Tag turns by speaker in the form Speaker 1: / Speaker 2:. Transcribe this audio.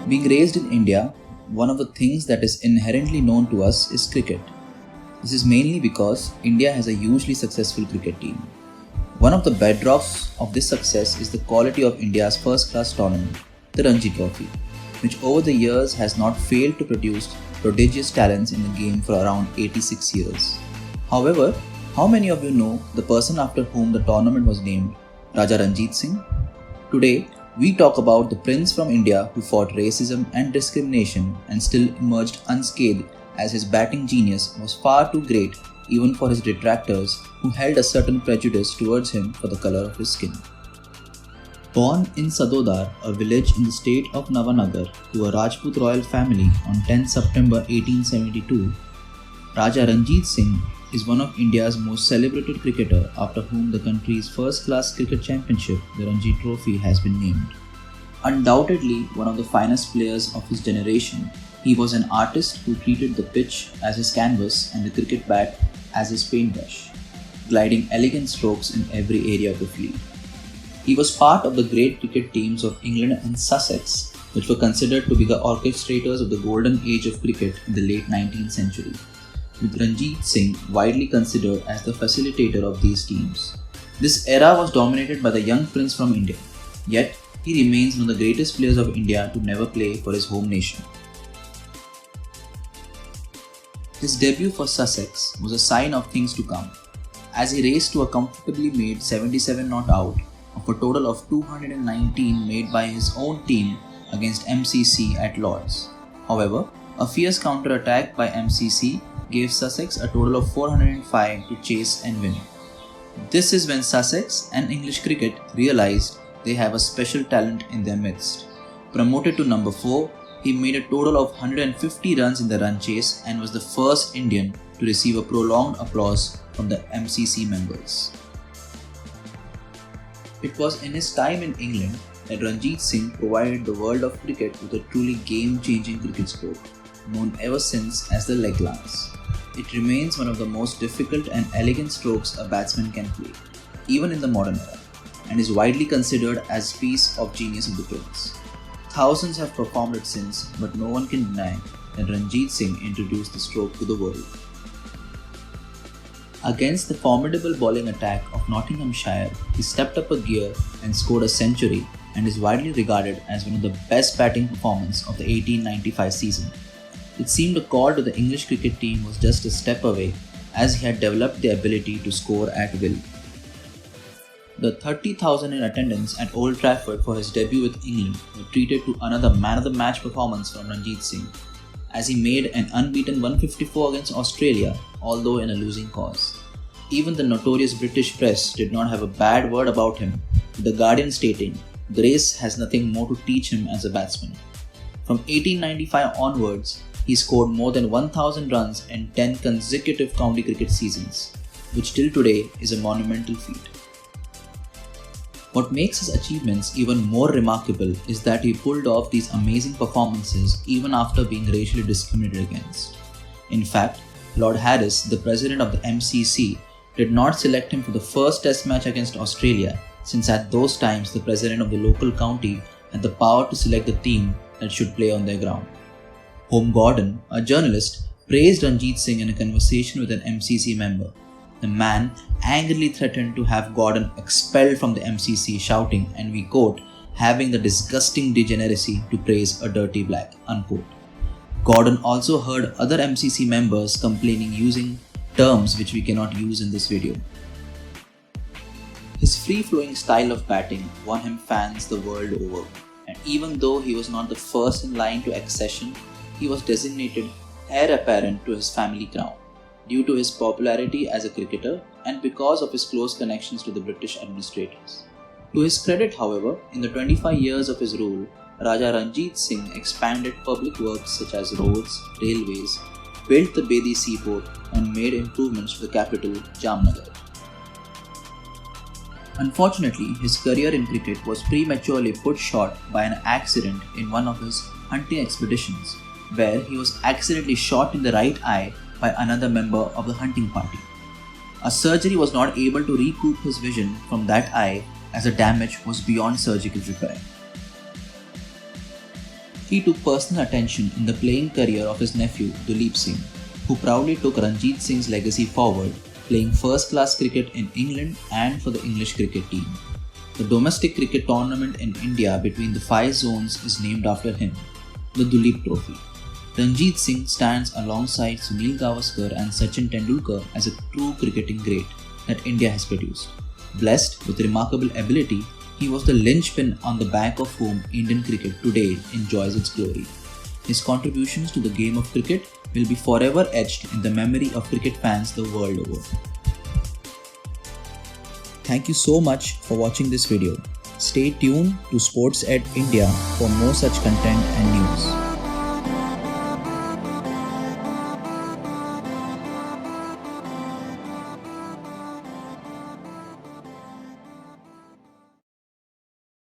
Speaker 1: Being raised in India, one of the things that is inherently known to us is cricket. This is mainly because India has a hugely successful cricket team. One of the bedrocks of this success is the quality of India's first-class tournament, the Ranji Trophy, which over the years has not failed to produce prodigious talents in the game for around 86 years. However, how many of you know the person after whom the tournament was named, Raja Ranjit Singh? Today, we talk about the prince from India who fought racism and discrimination and still emerged unscathed, as his batting genius was far too great even for his detractors who held a certain prejudice towards him for the color of his skin. Born in Sadodar, a village in the state of Navanagar, to a Rajput royal family on 10 September 1872, Raja Ranjit Singh is one of India's most celebrated cricketer, after whom the country's first-class cricket championship, the Ranji Trophy, has been named. Undoubtedly one of the finest players of his generation, he was an artist who treated the pitch as his canvas and the cricket bat as his paintbrush, gliding elegant strokes in every area of the field. He was part of the great cricket teams of England and Sussex, which were considered to be the orchestrators of the golden age of cricket in the late 19th century, with Ranjit Singh widely considered as the facilitator of these teams. This era was dominated by the young prince from India, yet he remains one of the greatest players of India to never play for his home nation. His debut for Sussex was a sign of things to come, as he raced to a comfortably made 77 not out of a total of 219 made by his own team against MCC at Lord's. However, a fierce counter-attack by MCC gave Sussex a total of 405 to chase and win. This is when Sussex and English cricket realized they have a special talent in their midst. Promoted to number 4, he made a total of 150 runs in the run chase and was the first Indian to receive a prolonged applause from the MCC members. It was in his time in England that Ranjit Singh provided the world of cricket with a truly game-changing cricket stroke, known ever since as the leg lance. It remains one of the most difficult and elegant strokes a batsman can play, even in the modern era, and is widely considered as piece of genius of the prince. Thousands have performed it since, but no one can deny that Ranjit Singh introduced the stroke to the world. Against the formidable bowling attack of Nottinghamshire, he stepped up a gear and scored a century, and is widely regarded as one of the best batting performances of the 1895 season. It seemed a call to the English cricket team was just a step away, as he had developed the ability to score at will. The 30,000 in attendance at Old Trafford for his debut with England were treated to another man-of-the-match performance from Ranjit Singh, as he made an unbeaten 154 against Australia, although in a losing cause. Even the notorious British press did not have a bad word about him, with The Guardian stating, "Grace has nothing more to teach him as a batsman." From 1895 onwards, he scored more than 1,000 runs in 10 consecutive county cricket seasons, which till today is a monumental feat. What makes his achievements even more remarkable is that he pulled off these amazing performances even after being racially discriminated against. In fact, Lord Harris, the president of the MCC, did not select him for the first test match against Australia, since at those times the president of the local county had the power to select the team that should play on their ground. Home Gordon, a journalist, praised Ranjit Singh in a conversation with an MCC member. The man angrily threatened to have Gordon expelled from the MCC, shouting, and we quote, "having the disgusting degeneracy to praise a dirty black," unquote. Gordon also heard other MCC members complaining using terms which we cannot use in this video. His free-flowing style of batting won him fans the world over, and even though he was not the first in line to accession, he was designated heir apparent to his family crown, due to his popularity as a cricketer and because of his close connections to the British administrators. To his credit, however, in the 25 years of his rule, Raja Ranjit Singh expanded public works such as roads, railways, built the Bedi seaport, and made improvements to the capital, Jamnagar. Unfortunately, his career in cricket was prematurely put short by an accident in one of his hunting expeditions, where he was accidentally shot in the right eye by another member of the hunting party. A surgery was not able to recoup his vision from that eye, as the damage was beyond surgical repair. He took personal attention in the playing career of his nephew Duleep Singh, who proudly took Ranjit Singh's legacy forward, playing first-class cricket in England and for the English cricket team. The domestic cricket tournament in India between the five zones is named after him, the Duleep Trophy. Ranjit Singh stands alongside Sunil Gavaskar and Sachin Tendulkar as a true cricketing great that India has produced. Blessed with remarkable ability, he was the linchpin on the back of whom Indian cricket today enjoys its glory. His contributions to the game of cricket will be forever etched in the memory of cricket fans the world over. Thank you so much for watching this video. Stay tuned to Sports Ed India for more such content and news.